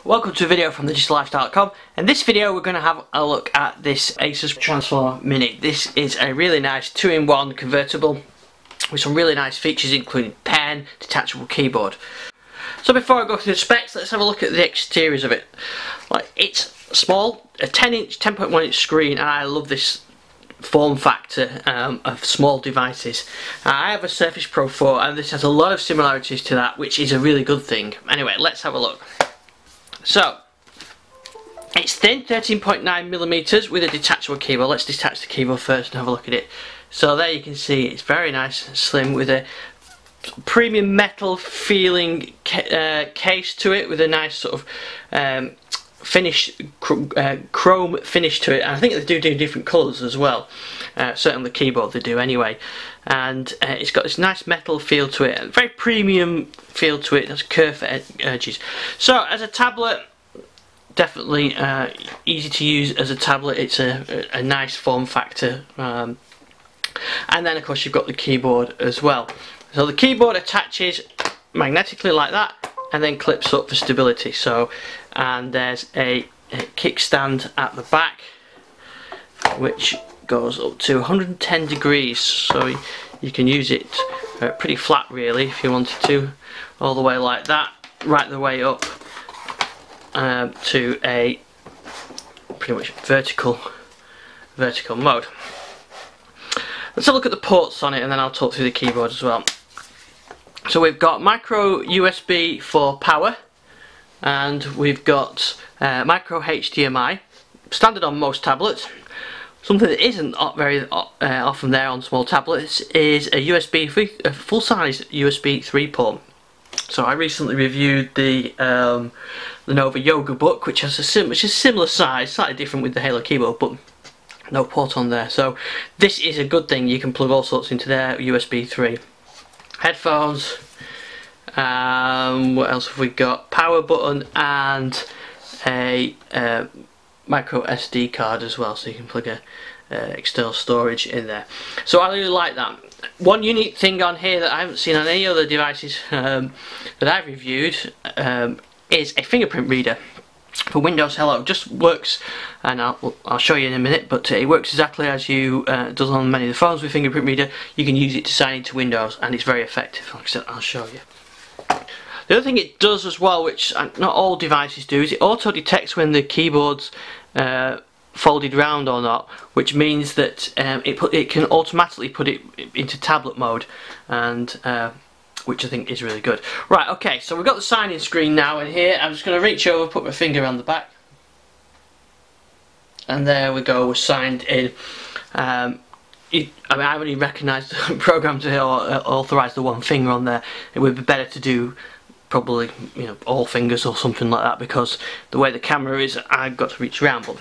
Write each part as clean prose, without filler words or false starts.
Welcome to a video from thedigitalLifestyle.com. In this video we're going to have a look at this Asus Transformer Mini. This is a really nice 2-in-1 convertible with some really nice features including pen, detachable keyboard. So before I go through the specs, let's have a look at the exteriors of it. It's small, a 10-inch, 10.1-inch screen, and I love this form factor of small devices. I have a Surface Pro 4 and this has a lot of similarities to that, which is a really good thing. Anyway, let's have a look. So, it's thin, 13.9mm with a detachable keyboard. Let's detach the keyboard first and have a look at it. So there you can see it's very nice and slim with a premium metal feeling case to it with a nice sort of chrome finish to it. And I think they do different colours as well. Certainly on the keyboard they do anyway. And it's got this nice metal feel to it, a very premium feel to it. There's curved edges. So as a tablet, definitely easy to use as a tablet. It's a nice form factor. And then of course you've got the keyboard as well. So the keyboard attaches magnetically like that and then clips up for stability. So, and there's a kickstand at the back which goes up to 110 degrees, so you can use it pretty flat really if you wanted to, all the way like that, right the way up to a pretty much vertical mode. Let's have a look at the ports on it and then I'll talk through the keyboard as well. So we've got micro USB for power, and we've got micro HDMI, standard on most tablets. Something that isn't very often there on small tablets is a full-size USB 3 port. So I recently reviewed the Lenovo Yoga Book, which is a similar size, slightly different with the Halo keyboard, but no port on there. So this is a good thing. You can plug all sorts into there, USB 3. Headphones. What else have we got? Power button and a micro SD card as well, so you can plug a external storage in there. So I really like that. One unique thing on here that I haven't seen on any other devices that I've reviewed is a fingerprint reader for Windows Hello. It just works, and I'll show you in a minute, but it works exactly as you does on many of the phones with fingerprint reader. You can use it to sign into Windows and it's very effective. Like I said, I'll show you. The other thing it does as well, which not all devices do, is it auto detects when the keyboard's folded round or not, which means that it can automatically put it into tablet mode, and which I think is really good. Right, okay, so we've got the sign-in screen now, and here I'm just going to reach over, put my finger on the back, and there we go, we're signed in. I only recognise the program to authorise the one finger on there. It would be better to do probably, you know, all fingers or something like that, because the way the camera is, I've got to reach around, but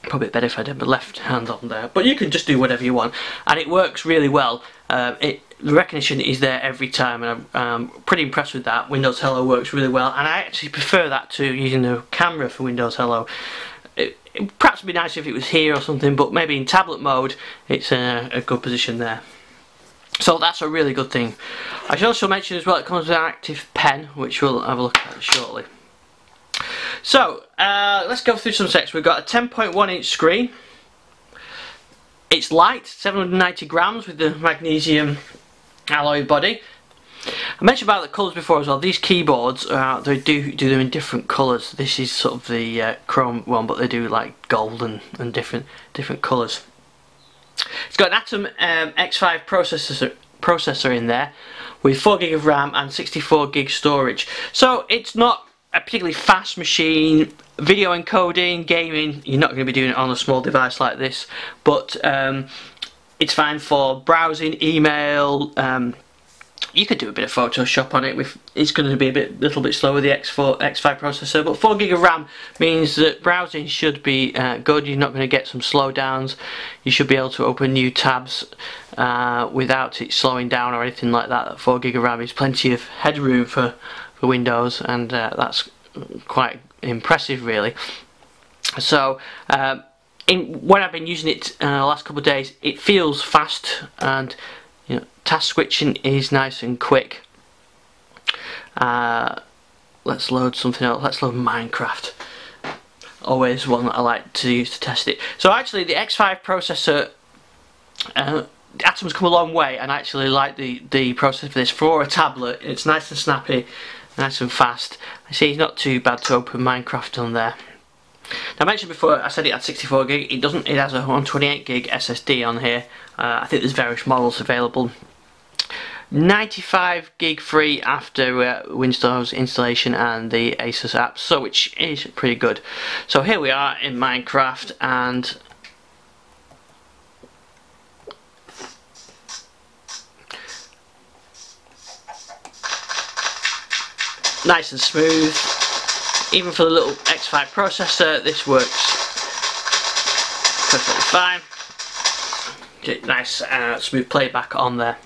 probably better if I did my left hand on there. But you can just do whatever you want, and it works really well. The recognition is there every time, and I'm pretty impressed with that. Windows Hello works really well, and I actually prefer that to using the camera for Windows Hello. It perhaps would be nice if it was here or something, but maybe in tablet mode it's a good position there. So that's a really good thing. I should also mention as well it comes with an active pen, which we'll have a look at shortly. So let's go through some specs. We've got a 10.1-inch screen. It's light, 790 grams with the magnesium alloy body. I mentioned about the colours before as well. These keyboards, they do them in different colours. This is sort of the chrome one, but they do like gold and different colours. It's got an Atom X5 processor in there with 4GB of RAM and 64GB storage. So it's not a particularly fast machine. Video encoding, gaming, you're not going to be doing it on a small device like this, but it's fine for browsing, email. You could do a bit of Photoshop on it. It's going to be a little bit slower, the X5 processor, but 4GB of RAM means that browsing should be good. You're not going to get some slowdowns. You should be able to open new tabs without it slowing down or anything like that. 4GB of RAM is plenty of headroom for Windows, and that's quite impressive really. So when I've been using it the last couple of days, it feels fast, and task switching is nice and quick. let's load something else. Let's load Minecraft. Always one that I like to use to test it. So actually the X5 processor, Atom's come a long way, and I actually like the processor for this. For a tablet, it's nice and snappy, nice and fast. I see it's not too bad to open Minecraft on there. Now, I mentioned before, I said it had 64 gig. It doesn't. It has a 128 gig SSD on here. I think there's various models available. 95 gig free after Windows installation and the Asus apps, so which is pretty good. So here we are in Minecraft, and nice and smooth. Even for the little X5 processor, this works perfectly fine. Get nice smooth playback on there.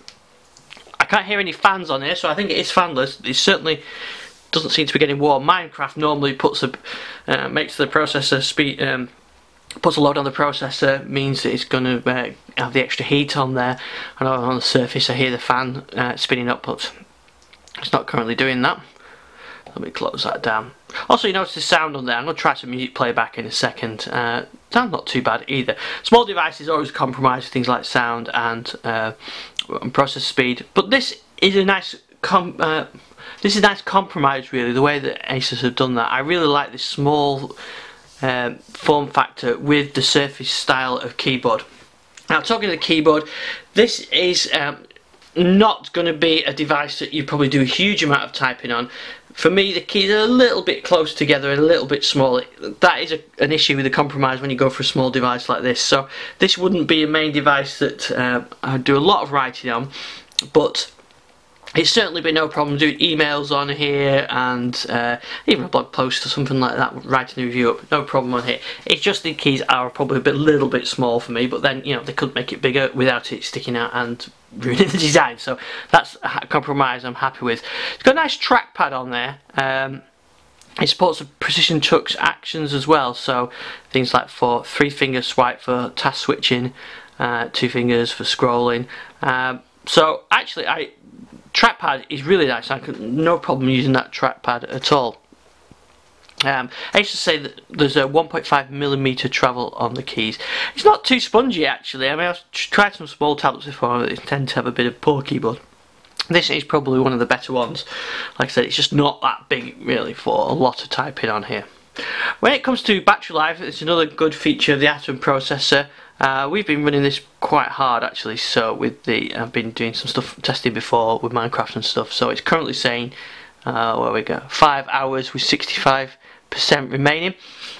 I can't hear any fans on here, so I think it is fanless. It certainly doesn't seem to be getting warm. Minecraft normally puts makes the processor speed, puts a load on the processor, means that it's going to have the extra heat on there. And on the surface, I hear the fan spinning up, but it's not currently doing that. Let me close that down. Also, you notice the sound on there. I'm going to try some music playback in a second. Sounds not too bad either. Small devices always compromise things like sound and process speed, but this is a nice compromise, really. The way that Asus have done that, I really like this small form factor with the Surface style of keyboard. Now, talking of the keyboard, this is not going to be a device that you probably do a huge amount of typing on. For me, the keys are a little bit close together and a little bit small. That is an issue with the compromise when you go for a small device like this. So this wouldn't be a main device that I would do a lot of writing on, but it's certainly been no problem doing emails on here, and even a blog post or something like that, writing a review up, no problem on here. It's just the keys are probably a little bit small for me, but then, you know, they could make it bigger without it sticking out and ruining the design. So that's a compromise I'm happy with. It's got a nice trackpad on there. It supports precision touch actions as well, so things like for 3-finger swipe for task switching, 2 fingers for scrolling. So actually, trackpad is really nice. I could no problem using that trackpad at all. I used to say that there's a 1.5mm travel on the keys. It's not too spongy, actually. I mean, I've tried some small tablets before that tend to have a bit of poor keyboard. This is probably one of the better ones. Like I said, it's just not that big, really, for a lot of typing on here. When it comes to battery life, it's another good feature of the Atom processor. We've been running this quite hard, actually. So I've been doing some stuff testing before with Minecraft and stuff. So it's currently saying, where we go, 5 hours with 65% remaining,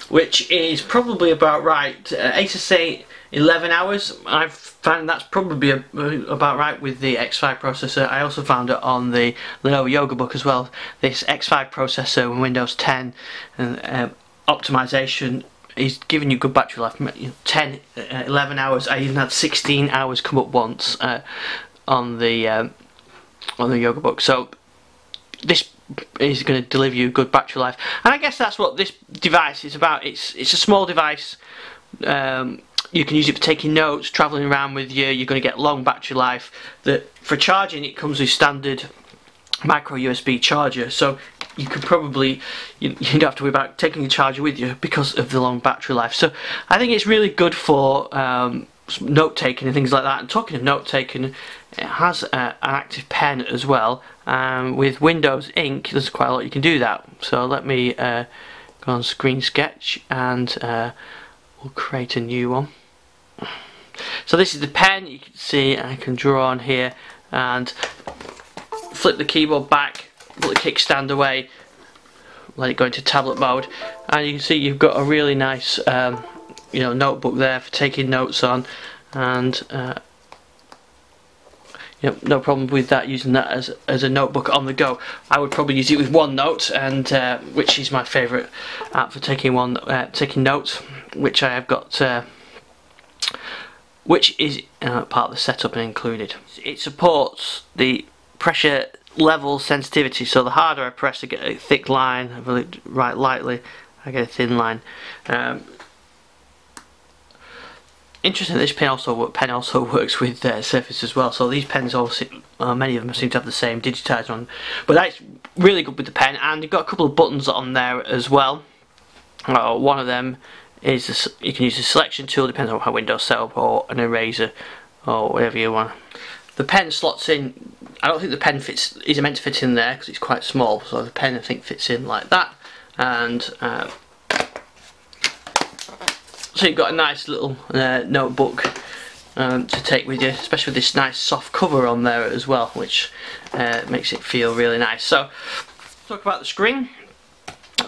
which is probably about right. Asus say 11 hours. I've found that's probably about right with the X5 processor. I also found it on the Lenovo Yoga Book as well. This X5 processor with Windows 10 and optimization is giving you good battery life. 11 hours. I even had 16 hours come up once on the Yoga Book. So this is going to deliver you good battery life, and I guess that's what this device is about. It's a small device. You can use it for taking notes, travelling around with you. You're going to get long battery life. For charging, it comes with standard micro USB charger, so you could probably you don't have to worry about taking the charger with you because of the long battery life. So I think it's really good for note taking and things like that. And talking of note taking, it has an active pen as well. With Windows Ink, there's quite a lot you can do that. So let me go on Screen Sketch, and we'll create a new one. So this is the pen. You can see I can draw on here and flip the keyboard back, put the kickstand away, let it go into tablet mode, and you can see you've got a really nice notebook there for taking notes on, and no problem with that, using that as a notebook on the go. I would probably use it with OneNote, and which is my favourite app for taking notes, which I have got, which is part of the setup and included. It supports the pressure level sensitivity, so the harder I press, I get a thick line. If I write lightly, I get a thin line. interesting, this pen also works with Surface as well. So these pens also, many of them seem to have the same digitizer on, but that's really good with the pen. And you've got a couple of buttons on there as well. One of them is you can use the selection tool, depending on how Windows set up, or an eraser, or whatever you want. The pen slots in. I don't think the pen is meant to fit in there because it's quite small. So the pen, I think, fits in like that, and so you've got a nice little notebook to take with you, especially with this nice soft cover on there as well, which makes it feel really nice. So, talk about the screen.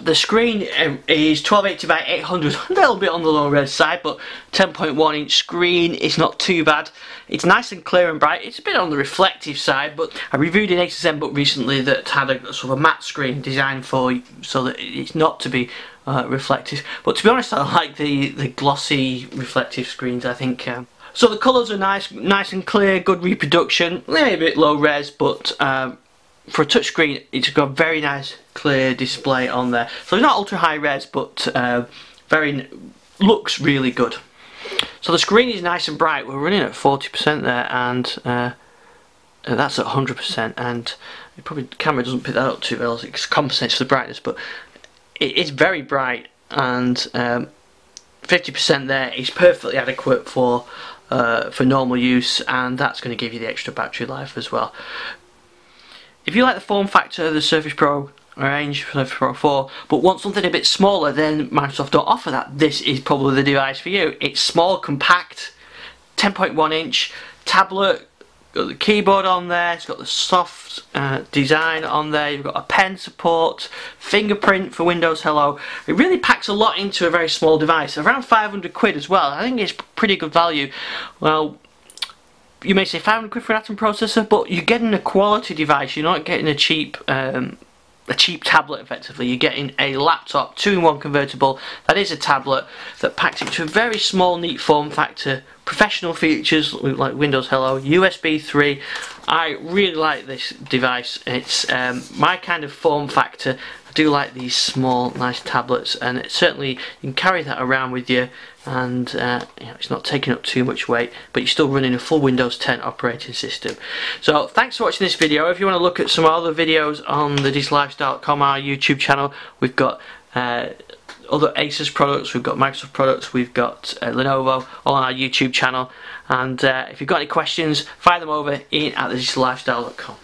The screen is 1280 by 800, a little bit on the low res side, but 10.1 inch screen is not too bad. It's nice and clear and bright. It's a bit on the reflective side, but I reviewed an Acer ZenBook recently that had a sort of a matte screen designed for so that it's not to be reflective. But to be honest, I like the glossy reflective screens. I think so. The colours are nice and clear, good reproduction, maybe a bit low res, but for a touchscreen, it's got a very nice clear display on there. So it's not ultra high res, but looks really good. So the screen is nice and bright. We're running at 40% there, and that's at 100%. And probably the camera doesn't pick that up too well, it compensates for the brightness, but it is very bright, and 50% there is perfectly adequate for normal use, and that's going to give you the extra battery life as well. If you like the form factor of the Surface Pro range, Surface Pro 4, but want something a bit smaller, then Microsoft don't offer that. This is probably the device for you. It's small, compact, 10.1 inch tablet, got the keyboard on there, it's got the soft design on there, you've got a pen support, fingerprint for Windows Hello. It really packs a lot into a very small device, around 500 quid as well. I think it's pretty good value. Well, you may say 500 quid for an Atom processor, but you're getting a quality device. You're not getting a cheap tablet effectively. You're getting a laptop, 2-in-1 convertible, that is a tablet, that packs into a very small, neat form factor, professional features like Windows Hello, USB 3. I really like this device. It's my kind of form factor. I do like these small, nice tablets, and it certainly you can carry that around with you, and you know, it's not taking up too much weight, but you're still running a full Windows 10 operating system. So thanks for watching this video. If you want to look at some other videos on the digitallifestyle.com, our YouTube channel, we've got other Asus products, we've got Microsoft products, we've got Lenovo, all on our YouTube channel. And if you've got any questions, fire them over in at thedigitallifestyle.com.